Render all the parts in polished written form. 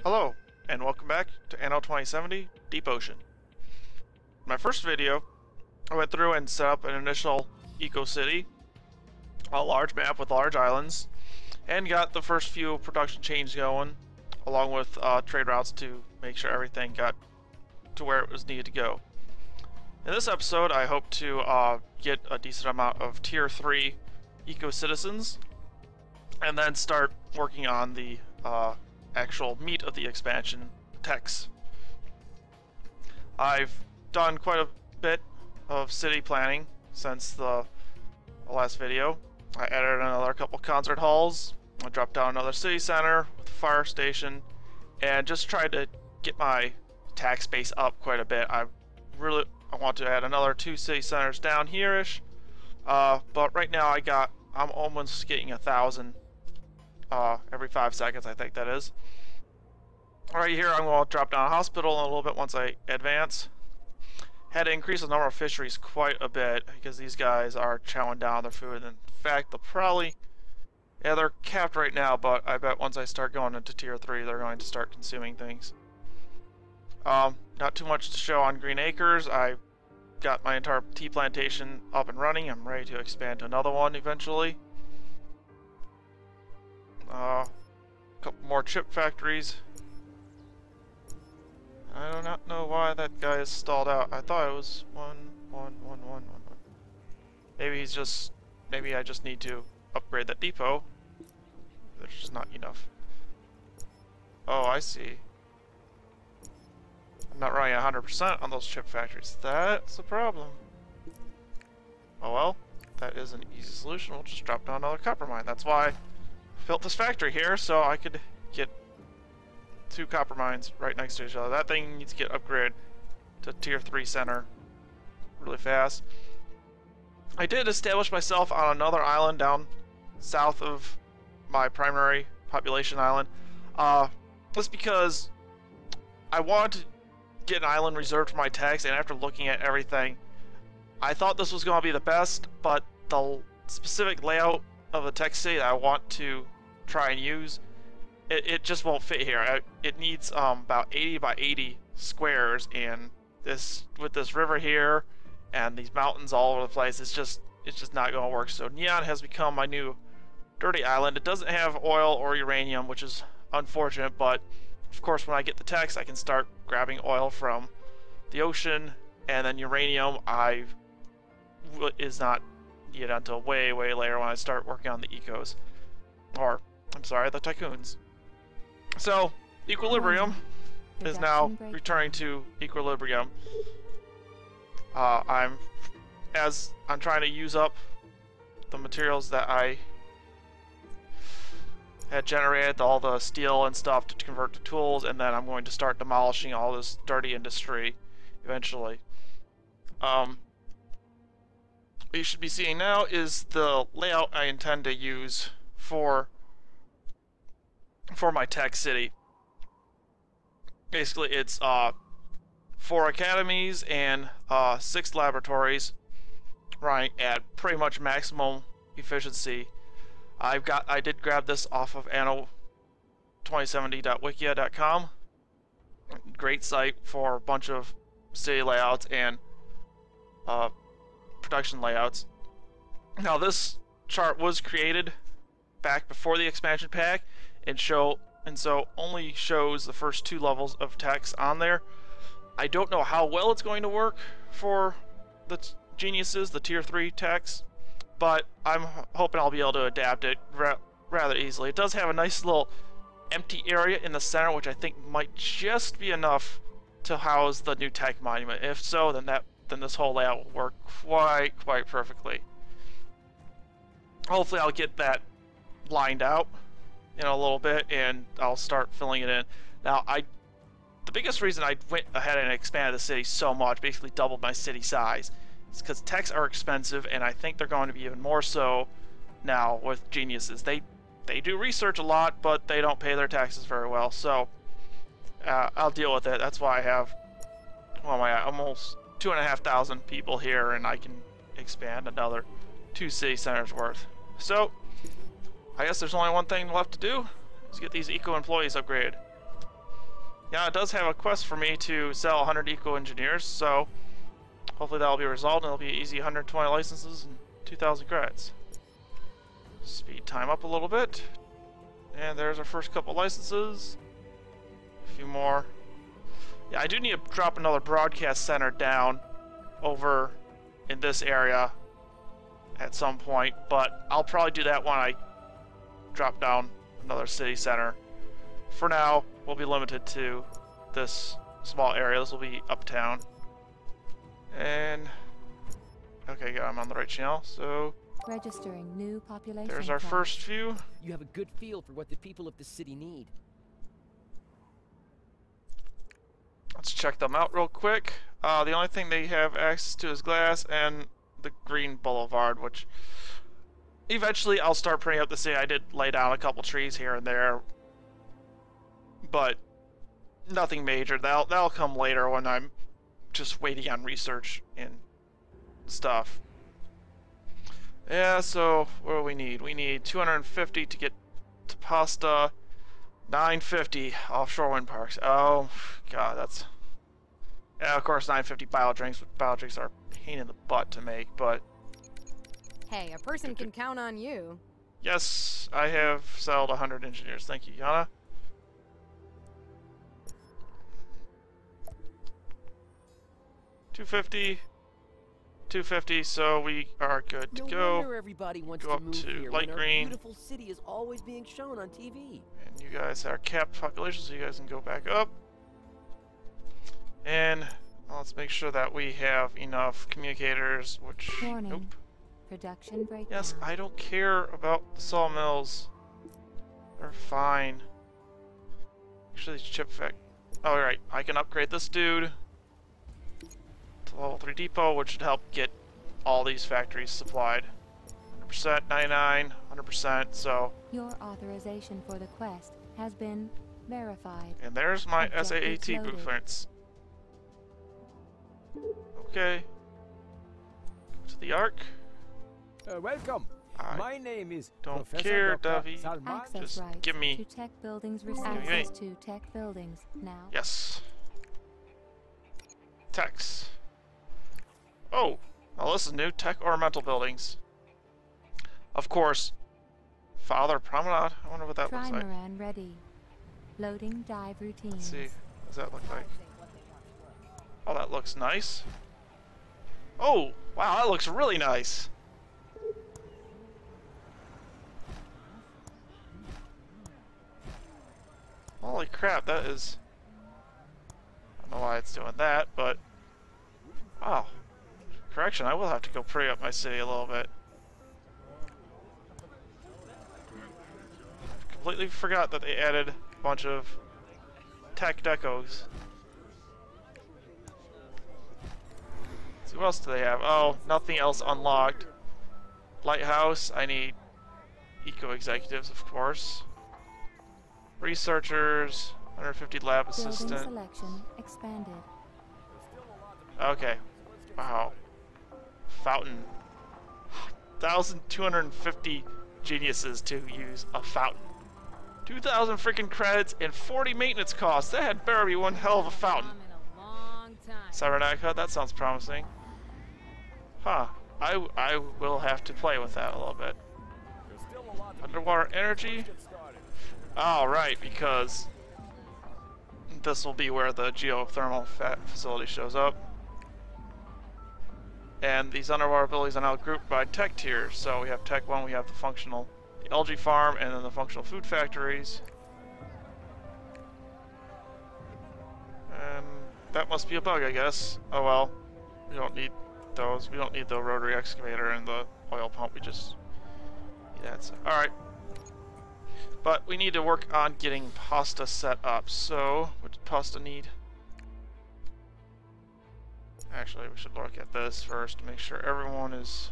Hello, and welcome back to Anno 2070 Deep Ocean. In my first video, I went through and set up an initial eco-city, a large map with large islands, and got the first few production chains going, along with trade routes to make sure everything got to where it was needed to go. In this episode, I hope to get a decent amount of Tier 3 eco-citizens, and then start working on the actual meat of the expansion, techs. I've done quite a bit of city planning since the last video. I added another couple concert halls, I dropped down another city center with a fire station, and just tried to get my tax base up quite a bit. I want to add another 2 city centers down here-ish, but right now I'm almost getting 1,000 every 5 seconds, I think that is. Right here, I'm going to drop down a hospital in a little bit once I advance. Had to increase the number of fisheries quite a bit because these guys are chowing down their food. In fact, they'll probably, yeah, they're capped right now, but I bet once I start going into Tier 3, they're going to start consuming things. Not too much to show on Green Acres. I got my entire tea plantation up and running. I'm ready to expand to another one eventually. Couple more chip factories. I do not know why that guy is stalled out. I thought it was one. Maybe I just need to upgrade that depot. There's just not enough. Oh, I see. I'm not running 100% on those chip factories. That's a problem. Oh well, that is an easy solution. We'll just drop down another copper mine. That's why I built this factory here, so I could get 2 copper mines right next to each other. That thing needs to get upgraded to Tier 3 center really fast. I did establish myself on another island down south of my primary population island. Just because I wanted to get an island reserved for my techs, and after looking at everything, I thought this was going to be the best, but the specific layout of the tech city that I want to try and use, it just won't fit here. It needs about 80 by 80 squares, and with this river here and these mountains all over the place, it's just not going to work. So Neon has become my new dirty island. It doesn't have oil or uranium, which is unfortunate, but of course when I get the techs, I can start grabbing oil from the ocean, and then uranium is not needed until way later when I start working on the ecos, or I'm sorry, the tycoons. So, equilibrium is now returning to equilibrium. I'm trying to use up the materials that I had generated, all the steel and stuff to convert to tools, and then I'm going to start demolishing all this dirty industry eventually. What you should be seeing now is the layout I intend to use for my tech city. Basically, it's 4 academies and 6 laboratories running at pretty much maximum efficiency. I did grab this off of Anno2070.wikia.com. Great site for a bunch of city layouts and production layouts. Now, this chart was created back before the expansion pack, and so only shows the first 2 levels of techs on there. I don't know how well it's going to work for the geniuses, the Tier 3 techs, but I'm hoping I'll be able to adapt it rather easily. It does have a nice little empty area in the center, which I think might just be enough to house the new tech monument. If so, then this whole layout will work quite perfectly. Hopefully I'll get that lined out in a little bit, and I'll start filling it in. Now, the biggest reason I went ahead and expanded the city so much, basically doubled my city size, is because techs are expensive, and I think they're going to be even more so now with geniuses. They do research a lot, but they don't pay their taxes very well, so I'll deal with it. That's why I have, well, am I at? Almost 2,500 people here, and I can expand another 2 city centers worth. So I guess there's only one thing left to do, is get these eco employees upgraded. Yeah, it does have a quest for me to sell 100 eco-engineers, so hopefully that'll be resolved and it'll be easy 120 licenses and 2,000 credits. Speed time up a little bit. And there's our first couple licenses. A few more. Yeah, I do need to drop another broadcast center down over in this area at some point, but I'll probably do that when I drop down another city center. For now, we'll be limited to this small area. This will be uptown. And okay, yeah, I'm on the right channel, so registering new population. There's our first few. You have a good feel for what the people of the city need. Let's check them out real quick. The only thing they have access to is glass and the green boulevard, which eventually I'll start printing up the city. I did lay down a couple trees here and there, but nothing major. That'll come later when I'm just waiting on research and stuff. Yeah, so what do we need? We need 250 to get to Pasta, 950 offshore wind parks. Oh, God, that's... Yeah, of course, 950 biodrinks, but biodrinks are a pain in the butt to make, but... Hey, a person can count on you. Yes, I have sold 100 engineers. Thank you, Yana. $250, so we are good to go. No wonder everybody wants Go to up move to here light when green. Our beautiful city is always being shown on TV. And you guys are capped population, so you guys can go back up. And let's make sure that we have enough communicators, which... Warning. Nope. Production breakdown. Yes, I don't care about the sawmills. They're fine. Actually, these chip fact... Oh, right. I can upgrade this dude to level 3 depot, which should help get all these factories supplied. 100%, 99, 100%, so... Your authorization for the quest has been verified. And there's my Objectives SAAT loaded. blueprints. Okay. Go to the Ark. Welcome. I My name is don't Professor care, Dr. Davi. Salman. Access Just rights give me- to tech buildings. me. Access to tech buildings now. Yes. Techs. Oh, well, this is new. Tech ornamental buildings. Of course. Father Promenade. I wonder what that looks like. Trimaran ready. Loading dive routines. Let's see. What does that look like? Oh, that looks nice. Oh, wow, that looks really nice. Holy crap, that is... I don't know why it's doing that, but... Wow. Correction, I will have to go pretty up my city a little bit. Completely forgot that they added a bunch of tech decos. So what else do they have? Oh, nothing else unlocked. Lighthouse, I need eco-executives, of course. Researchers, 150 lab Building assistant. selection expanded. Okay. Wow. Fountain. 1,250 geniuses to use a fountain. 2,000 freaking credits and 40 maintenance costs. That had better be one hell of a fountain. In a long time. Cybernetica, that sounds promising. Huh. I will have to play with that a little bit. Underwater energy. Oh, right, because this will be where the geothermal facility shows up. And these underwater abilities are now grouped by tech tiers. So we have Tech 1, we have the functional the algae farm, and then the functional food factories. And that must be a bug, I guess. Oh well. We don't need those. We don't need the rotary excavator and the oil pump. We just need that. So, alright. But we need to work on getting Pasta set up. So, what does Pasta need? Actually, we should look at this first to make sure everyone is...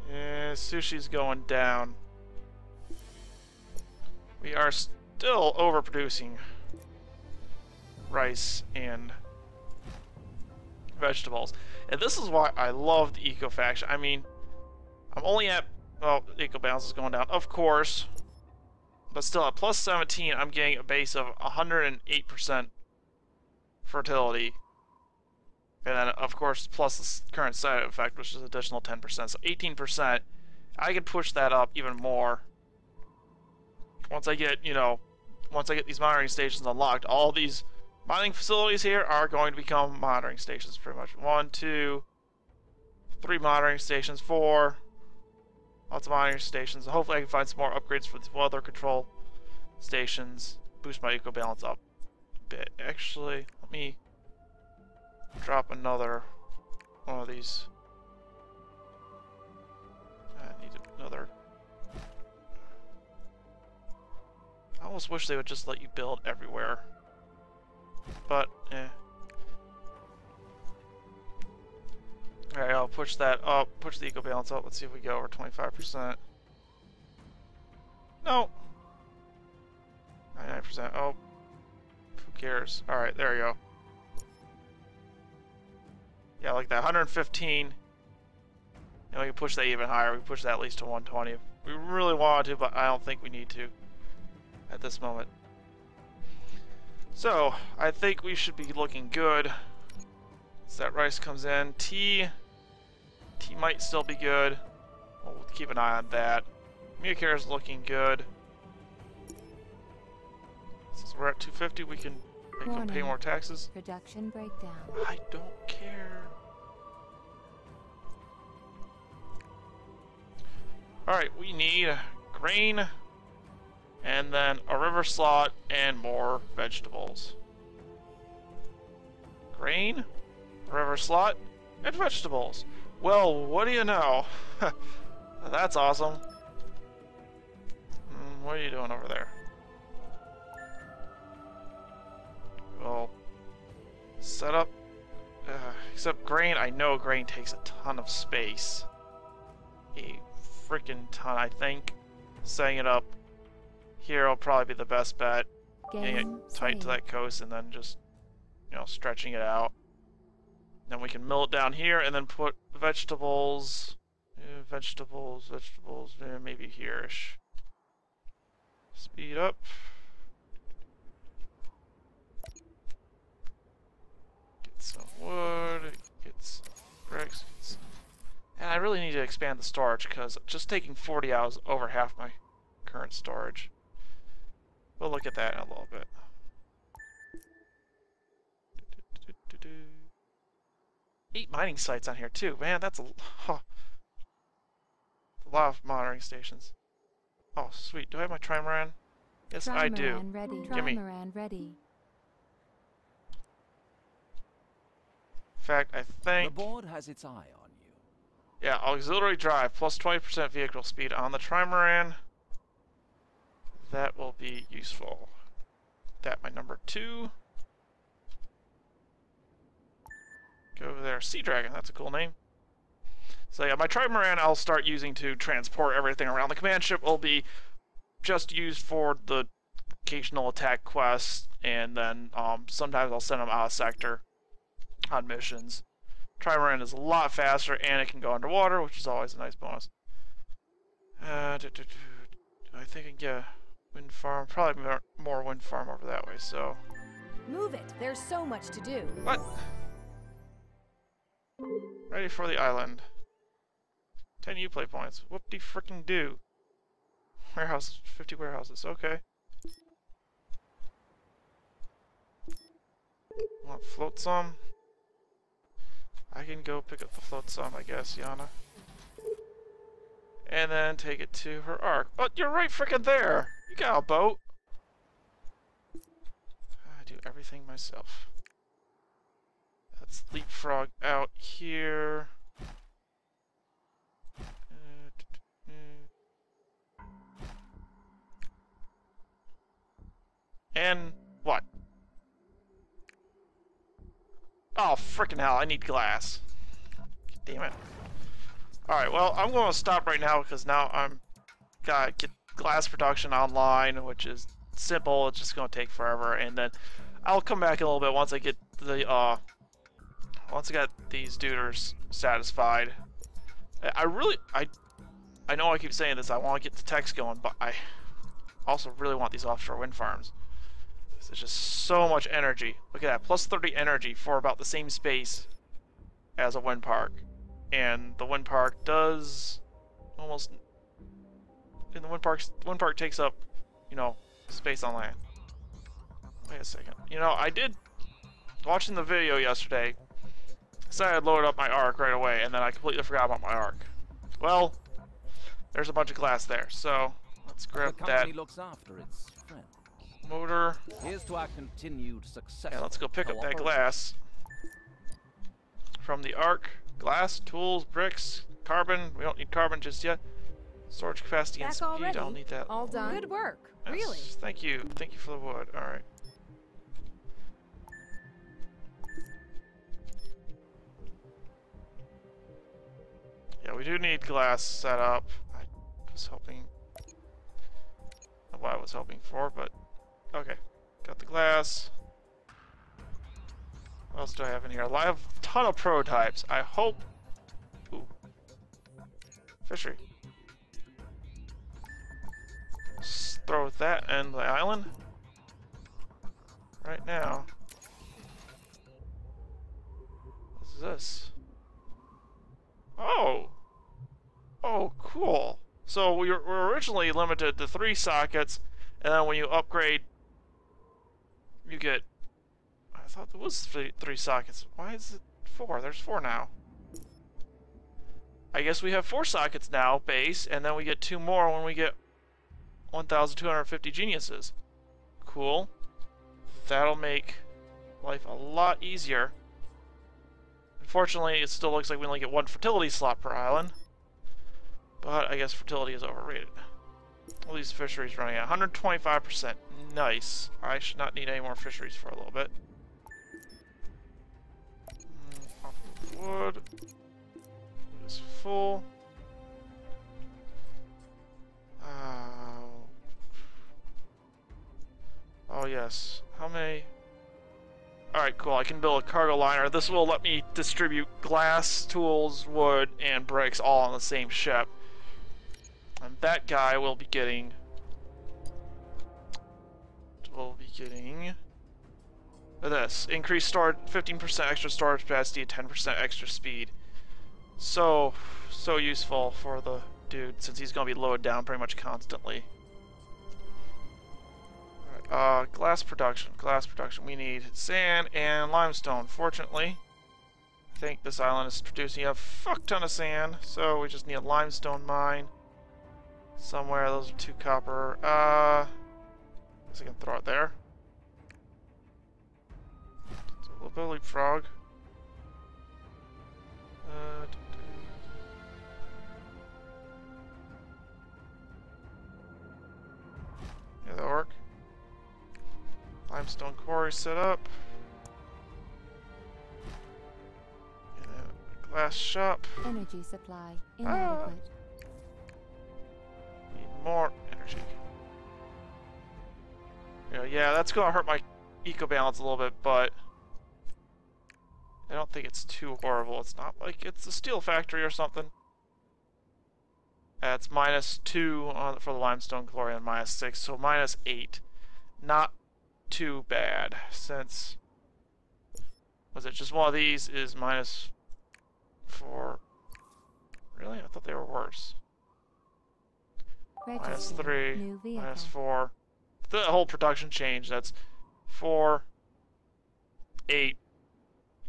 Yeah, sushi's going down. We are still overproducing rice and vegetables. And this is why I love the eco faction. I mean, I'm only at... Well, the eco balance is going down, of course. But still, at plus 17, I'm getting a base of 108% fertility. And then, of course, plus the current side effect, which is additional 10%. So 18%. I can push that up even more. Once I get, you know, once I get these monitoring stations unlocked, all these mining facilities here are going to become monitoring stations, pretty much. 1, 2, 3 monitoring stations, 4. Lots of monitoring stations. Hopefully I can find some more upgrades for the weather control stations. Boost my eco balance up a bit. Actually, let me drop another one of these. I need another. I almost wish they would just let you build everywhere. But, eh. Alright, I'll push that up, push the eco balance up. Let's see if we go over 25%. No! 99%. Oh. Who cares? Alright, there we go. Yeah, like that 115. You know, we can push that even higher. We push that at least to 120 if we really wanted to, but I don't think we need to at this moment. So, I think we should be looking good. So that rice comes in. Tea might still be good. We'll keep an eye on that. Miyakara is looking good. Since we're at 250, we can make them pay more taxes. Production breakdown. I don't care. Alright, we need grain, and then a river slot, and more vegetables. Grain, river slot, and vegetables. Well, what do you know? That's awesome. What are you doing over there? Well, set up. Except grain, I know grain takes a ton of space. A freaking ton, I think. Setting it up here will probably be the best bet. Getting it tight to that coast and then just, you know, stretching it out. Then we can mill it down here and then put vegetables, maybe here-ish. Speed up. Get some wood, get some bricks, and I really need to expand the storage because just taking 40 out is over half my current storage. We'll look at that in a little bit. 8 mining sites on here too. Man, that's a lot of monitoring stations. Oh, sweet. Do I have my trimaran? Yes, I do. Ready. Give me. Trimaran ready. In fact, I think... The board has its eye on you. Yeah, auxiliary drive, plus 20% vehicle speed on the trimaran. That will be useful. That my number 2. Go over there. Sea Dragon, that's a cool name. So yeah, my trimaran I'll start using to transport everything around. The command ship will be just used for the occasional attack quests, and then sometimes I'll send them out of sector on missions. Trimaran is a lot faster, and it can go underwater, which is always a nice bonus. I think I can get a wind farm. Probably more wind farm over that way, so... Move it. There's so much to do. What? Ready for the island. 10 Uplay points. Whoop-de-fricking-do. Warehouses. 50 warehouses. Okay. Want to float some? I can go pick up the float some, I guess, Yana. And then take it to her ark. Oh, you're right frickin' there! You got a boat! I do everything myself. Let's leapfrog out here. And what? Oh, frickin' hell, I need glass. Damn it. Alright, well, I'm going to stop right now because now I'm gotta get glass production online, which is simple. It's just going to take forever, and then I'll come back in a little bit once I get the, once I got these duders satisfied. I know I keep saying this, I want to get the text going, but I also really want these offshore wind farms. There's just so much energy. Look at that, plus 30 energy for about the same space as a wind park. And the wind park does almost... And the wind park takes up, you know, space on land. Wait a second. You know, I did... Watching the video yesterday, decided I'd load up my arc right away, and then I completely forgot about my arc. Well, there's a bunch of glass there, so let's grab the that company looks after its friends. motor. Here's to our continued success. Yeah, let's go pick up that glass from the arc. Glass, tools, bricks, carbon. We don't need carbon just yet. Storage capacity and Back speed. already? I'll need that. All done? Good work. Yes, Really? Thank you. Thank you for the wood. Alright. Yeah, we do need glass set up. I was hoping... Not what I was hoping for, but... Okay. Got the glass. What else do I have in here? I have a ton of prototypes. I hope... Ooh. Fishery. Let's throw that in the island. Right now. What is this? Oh! Oh, cool. So we were originally limited to 3 sockets, and then when you upgrade, you get... I thought there was three sockets. Why is it 4? There's 4 now. I guess we have 4 sockets now, base, and then we get 2 more when we get 1,250 geniuses. Cool. That'll make life a lot easier. Unfortunately, it still looks like we only get 1 fertility slot per island. But I guess fertility is overrated. All these fisheries running at 125%. Nice. I should not need any more fisheries for a little bit. Off the wood. Wood is full. Oh yes. How many? Alright, cool. I can build a cargo liner. This will let me distribute glass, tools, wood, and bricks all on the same ship. And that guy will be getting... this. Increased storage, 15% extra storage capacity, and 10% extra speed. So useful for the dude, since he's going to be lowered down pretty much constantly. Glass production. We need sand and limestone. Fortunately, I think this island is producing a fuck ton of sand, so we just need a limestone mine somewhere. Those are 2 copper. I guess I can throw it there. So a little bit of leapfrog. Yeah, that'll work. Limestone quarry set up. And a glass shop. Energy supply inadequate. Need more energy. You know, yeah, that's gonna hurt my eco balance a little bit, but I don't think it's too horrible. It's not like it's a steel factory or something. It's -2 for the limestone quarry and -6, so -8. Not too bad, since... Was it just one of these is -4? Really? I thought they were worse. Registering -3, -4. The whole production change, that's 4, 8,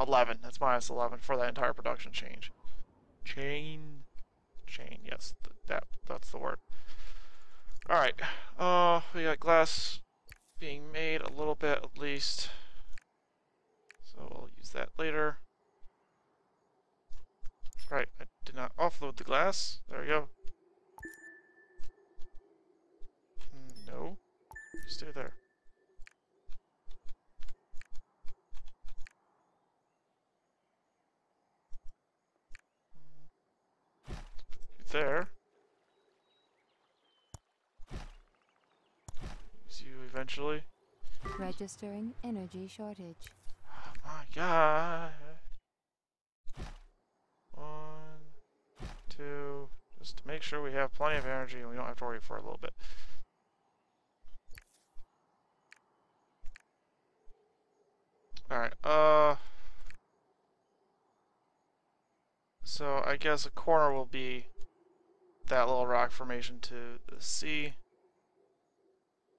11. That's -11 for that entire production change. Chain, yes, that's the word. Alright, we got glass being made a little bit at least. So we'll use that later. Right, I did not offload the glass. There we go. No. Stay there. There. Use you eventually. Registering energy shortage. Oh my god. 1, 2, just to make sure we have plenty of energy and we don't have to worry for a little bit. Alright, so I guess a corner will be that little rock formation to the sea.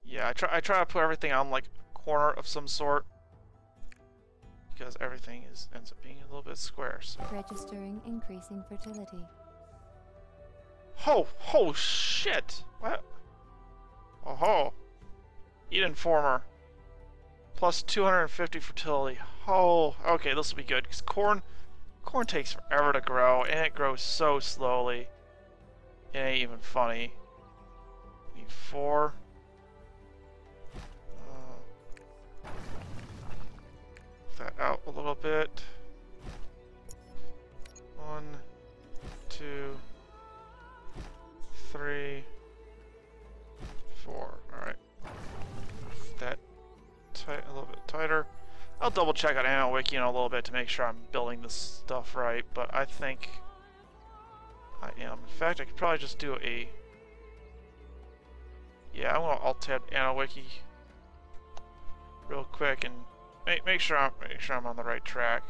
Yeah, I try to put everything on like a corner of some sort because everything ends up being a little bit square. So Registering increasing fertility. oh shit! What? Oh ho! Eat Informer. Plus 250 fertility. Oh, okay, this will be good because corn takes forever to grow and it grows so slowly. It ain't even funny. Need 4. That out a little bit. 1, 2, 3, 4. Alright. That tight, a little bit tighter. I'll double check on Anno Wiki in a little bit to make sure I'm building this stuff right, but I think I am. In fact, I could probably just do a... Yeah, I'm gonna alt-tab Anno Wiki real quick and make sure I'm on the right track.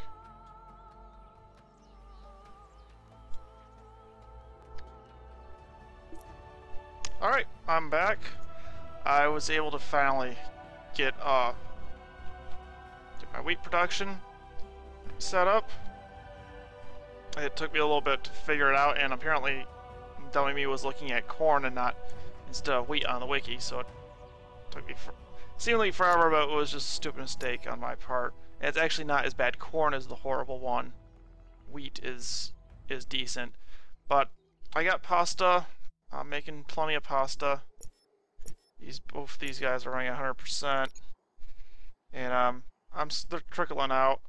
All right, I'm back. I was able to finally get my wheat production set up. It took me a little bit to figure it out, and apparently dummy me was looking at corn and not instead of wheat on the wiki, so it took me seemingly forever, but it was just a stupid mistake on my part. And it's actually not as bad. Corn is the horrible one. Wheat is decent. But I got pasta. I'm making plenty of pasta. Both these guys are running 100%, and they're trickling out.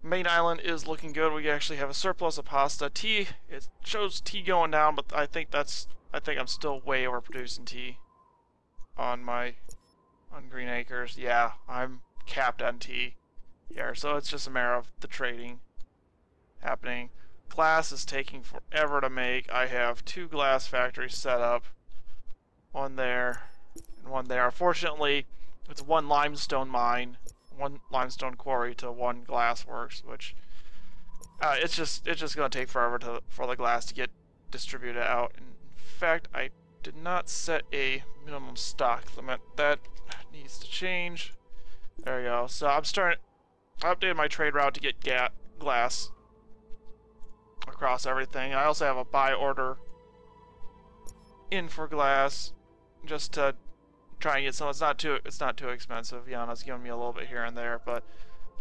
Main island is looking good. We actually have a surplus of pasta. Tea, it shows tea going down, but I think I'm still way overproducing tea on Green Acres. Yeah, I'm capped on tea here, so it's just a matter of the trading happening. Glass is taking forever to make. I have 2 glass factories set up, one there and one there. Unfortunately, it's 1 limestone mine, 1 limestone quarry to 1 glass works, which it's just gonna take forever for the glass to get distributed out. In fact, I did not set a minimum stock limit. That needs to change. There we go. So I updated my trade route to get glass across everything. I also have a buy order in for glass just to try and get some. It's not too expensive. Yana's giving me a little bit here and there, but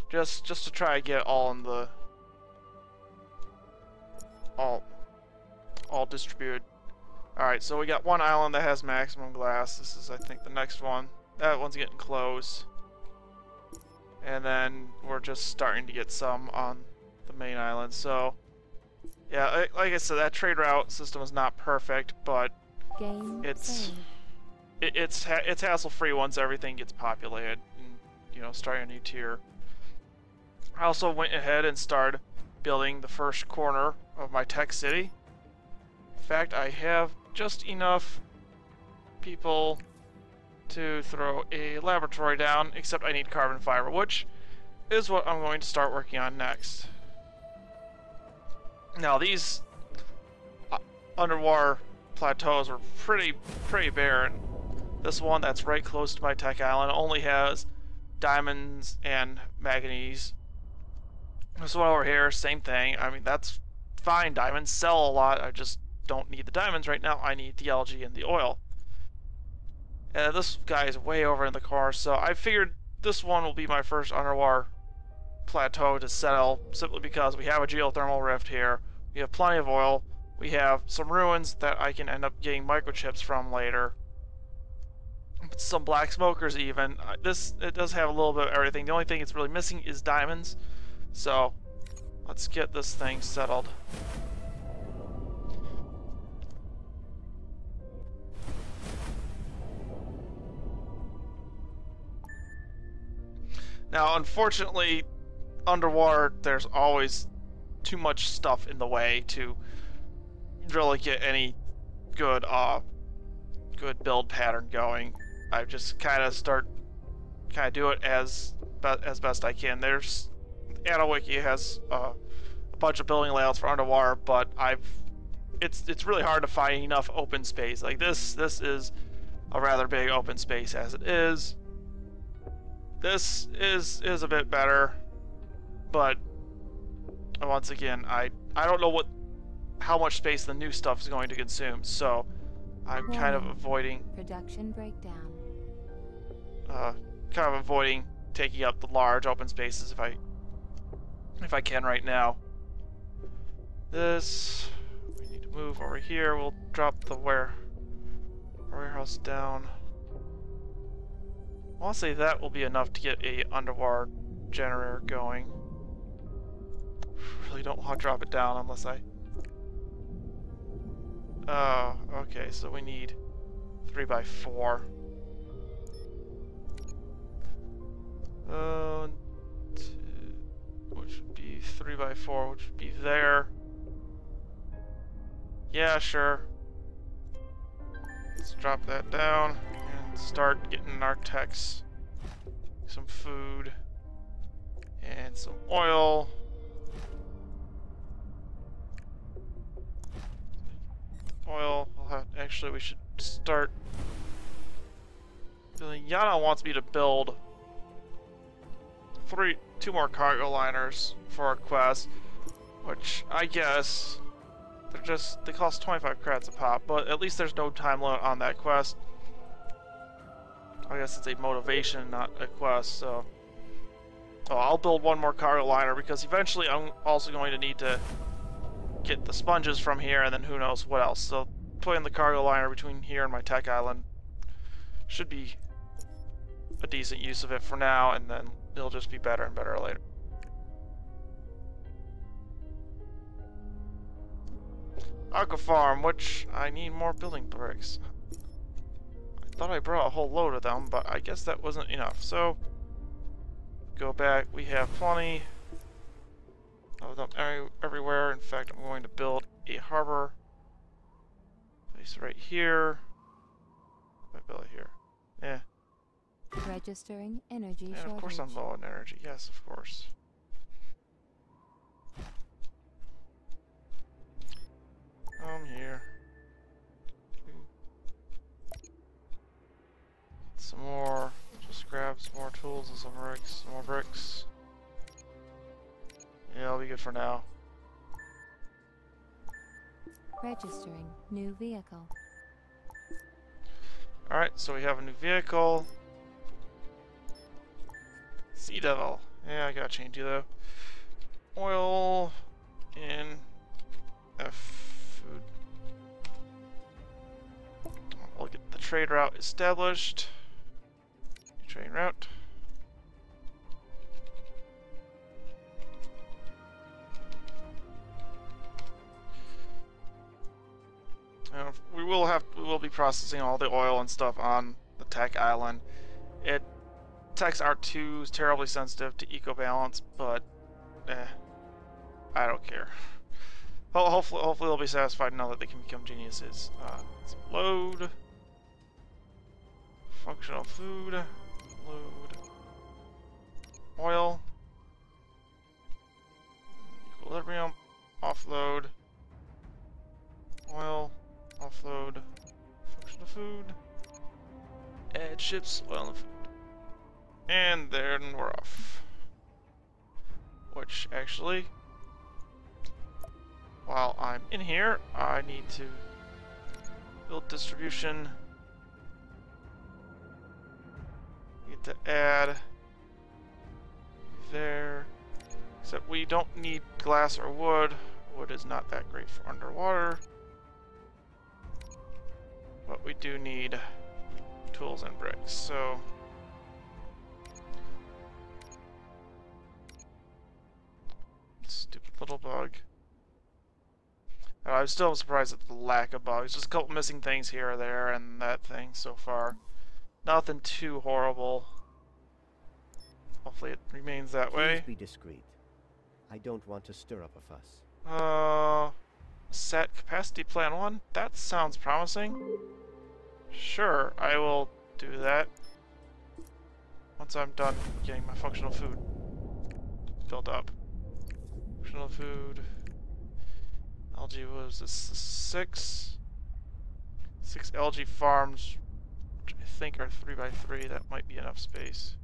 just to try to get all in the all distributed. Alright, so we got 1 island that has maximum glass. This is, I think, the next one. That one's getting close. And then we're just starting to get some on the main island. So, yeah, like I said, that trade route system is not perfect, but it's hassle-free once everything gets populated and, you know, starting a new tier. I also went ahead and started building the first corner of my tech city. In fact, I have just enough people to throw a laboratory down, except I need carbon fiber, which is what I'm going to start working on next. Now, these underwater plateaus are pretty barren. This one that's right close to my tech island only has diamonds and manganese. This one over here, same thing. I mean, that's fine. Diamonds sell a lot. I just don't need the diamonds right now. I need the algae and the oil. And this guy is way over in the corner, so I figured this one will be my first underwater plateau to settle, simply because we have a geothermal rift here. We have plenty of oil. We have some ruins that I can end up getting microchips from later. Some black smokers even. It does have a little bit of everything. The only thing it's really missing is diamonds. So let's get this thing settled. Now, unfortunately, underwater, there's always too much stuff in the way to really get any good build pattern going. I just kind of do it as as best I can. There's Anno Wiki has a bunch of building layouts for underwater, but it's really hard to find enough open space. Like this is a rather big open space as it is. This is a bit better, but once again, I don't know how much space the new stuff is going to consume, so I'm kind of Warning. avoiding Production breakdown. taking up the large open spaces if I can right now. This we need to move over here. We'll drop the warehouse down. I want to say that will be enough to get a underwater generator going. Really don't want to drop it down unless I... Oh, okay, so we need 3x4. Which would be 3x4, which would be there. Yeah, sure. Let's drop that down and start getting our techs some food and some oil. Actually, we should start building. Yana wants me to build two more cargo liners for our quest, which I guess they cost 25 credits a pop, but at least there's no time limit on that quest. I guess it's a motivation, not a quest, so... Oh, I'll build one more cargo liner because eventually I'm also going to need to get the sponges from here and then who knows what else. So putting the cargo liner between here and my tech island should be a decent use of it for now, and then it'll just be better and better later. Aqua farm, which I need more building bricks. I thought I brought a whole load of them, but I guess that wasn't enough. So go back. We have plenty of them everywhere. In fact, I'm going to build a harbor place right here. I build it here. Yeah. Registering energy And shortage. of course I'm low on energy. Yes, of course. Here. Some more. Just grab some more tools and some bricks. Some more bricks. Yeah, I'll be good for now. Registering new vehicle. Alright, so we have a new vehicle. Sea Devil. Yeah, I gotta change you though. Oil in F food. We'll get the trade route established. Trade route. And we will be processing all the oil and stuff on the tech island. Techs aren't too terribly sensitive to eco balance, but I don't care. Hopefully they'll be satisfied now that they can become geniuses. Let's load. Functional food. Load. Oil. Equilibrium. Offload. Oil. Offload. Functional food. Add ships. Oil and food. And then we're off. Which actually, while I'm in here, I need to build distribution. Get to add there. Except we don't need glass or wood. Wood is not that great for underwater. But we do need tools and bricks. So stupid little bug. I'm still surprised at the lack of bugs. Just a couple missing things here or there and that thing so far. Nothing too horrible. Hopefully it remains that way. Please be discreet. I don't want to stir up a fuss. Set capacity plan 1? That sounds promising. Sure, I will do that. once I'm done getting my functional food filled up. Functional food. Algae was this 6 algae farms, which I think are 3x3. That might be enough space.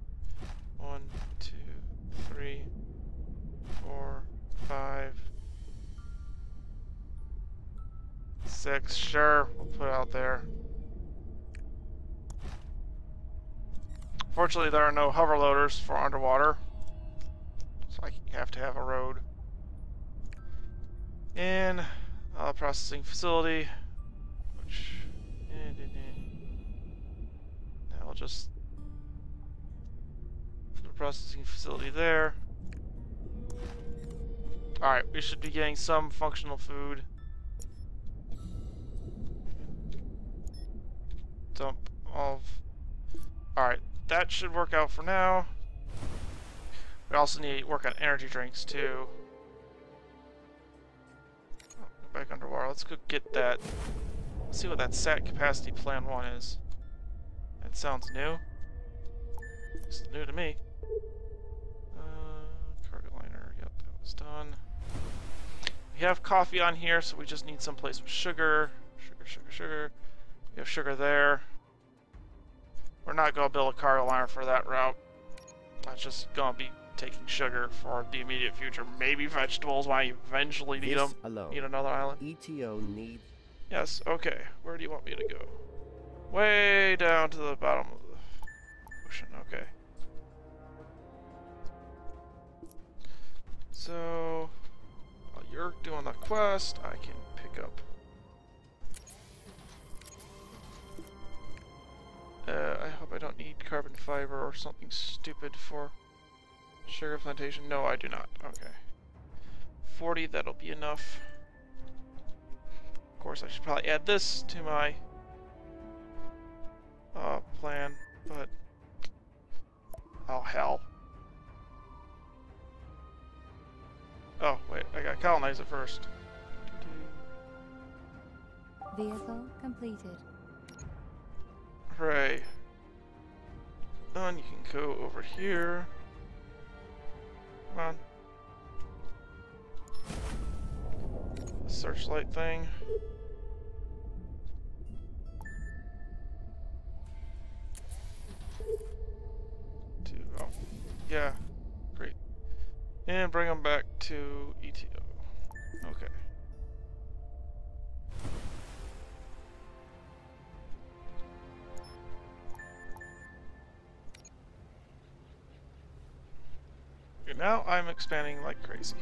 1, 2, 3, 4, 5, 6. Sure, we'll put it out there. Fortunately, there are no hover loaders for underwater, so I have to have a road. And processing facility, which now we'll just put a processing facility there. Alright, we should be getting some functional food. Dump all of... Alright, that should work out for now. We also need to work on energy drinks too. Oh, go back underwater. Let's go get that. Let's see what that SAT capacity plan 1 is. That sounds new. It's new to me. Cargo liner. Yep, that was done. We have coffee on here, so we just need someplace with sugar. Sugar. We have sugar there. We're not going to build a cargo liner for that route. That's just going to be taking sugar for the immediate future. Maybe vegetables when I eventually need them. Need another island. ETO needs... Yes, okay. Where do you want me to go? Way down to the bottom of the ocean. Okay. So, while you're doing the quest, I can pick up. I hope I don't need carbon fiber or something stupid for sugar plantation. No, I do not. Okay. 40, that'll be enough. Of course, I should probably add this to my plan, but oh hell. Oh wait, I gotta colonize it first. Vehicle completed. Hooray. Then you can go over here. Come on. Searchlight thing. Oh, yeah, great. And bring them back to ETO. Okay. Okay, now I'm expanding like crazy.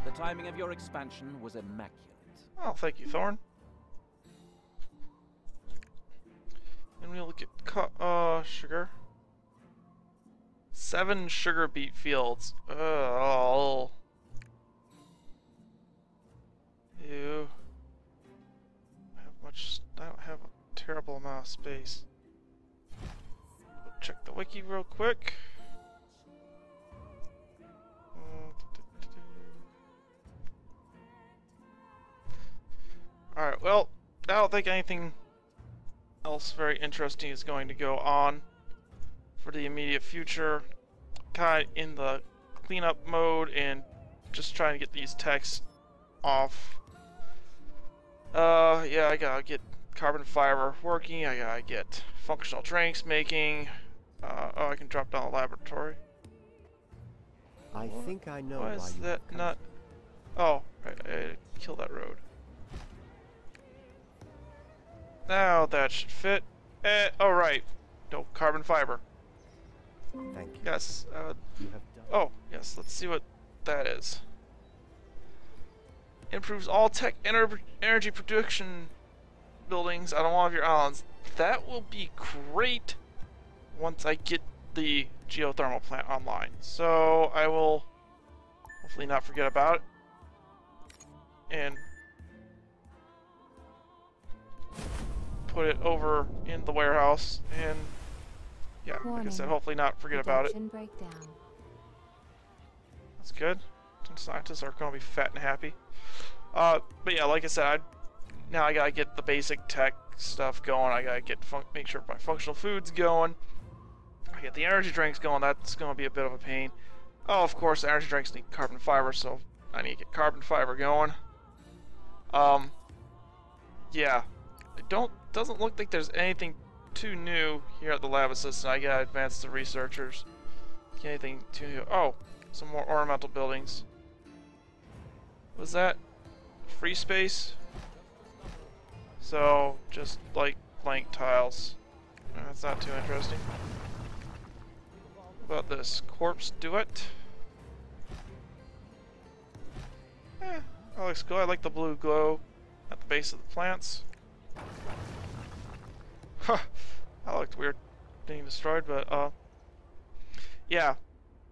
The timing of your expansion was immaculate. Oh, thank you, Thorn. And we'll get sugar. 7 sugar beet fields. Oh. Ew. I don't have a terrible amount of space. Check the wiki real quick. Alright, well, I don't think anything else very interesting is going to go on for the immediate future. Kind of in the cleanup mode and just trying to get these techs off. Yeah, I gotta get carbon fiber working, I gotta get functional drinks making. Oh, I can drop down the laboratory. I think I know why is that not... Oh, right, I kill that road. Now that should fit. Oh right, no carbon fiber. Thank you. Yes. You have done. Oh yes. Let's see what that is. Improves all tech energy production buildings on all of your islands. That will be great once I get the geothermal plant online. So I will hopefully not forget about it. And put it over in the warehouse, and yeah, like I said, hopefully not forget about it. Breakdown. That's good. Scientists are going to be fat and happy. But yeah, like I said, now I gotta get the basic tech stuff going. I gotta get make sure my functional food's going. get the energy drinks going. That's going to be a bit of a pain. Oh, of course, energy drinks need carbon fiber, so I need to get carbon fiber going. Yeah. Doesn't look like there's anything too new here at the lab assistant. I gotta advance the researchers. Get anything too new. Oh, some more ornamental buildings. Was that free space? So, just like blank tiles. That's not too interesting. What about this? Corpse duet? That looks cool. I like the blue glow at the base of the plants. Huh. That looked weird being destroyed, but yeah.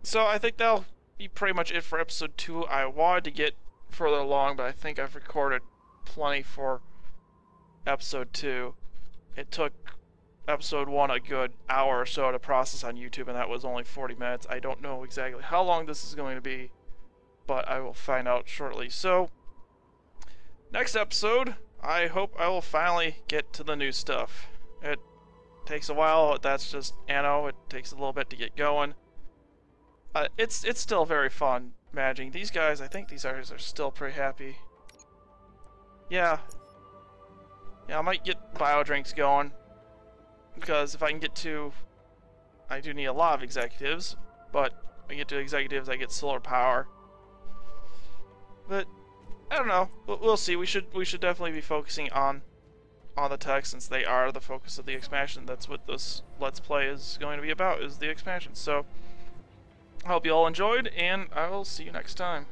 So I think that'll be pretty much it for episode 2. I wanted to get further along, but I think I've recorded plenty for episode 2. It took episode 1 a good hour or so to process on YouTube, and that was only 40 minutes. I don't know exactly how long this is going to be, but I will find out shortly. So, next episode, I hope I will finally get to the new stuff. It takes a while. That's just Anno. It takes a little bit to get going. It's still very fun managing these guys. I think these guys are still pretty happy. Yeah, I might get bio drinks going, because if I can get to, I do need a lot of executives, but if I get to executives, I get solar power. But I don't know. We'll see. We should definitely be focusing on the tech, since they are the focus of the expansion. That's what this Let's Play is going to be about, is the expansion. So I hope you all enjoyed, and I will see you next time.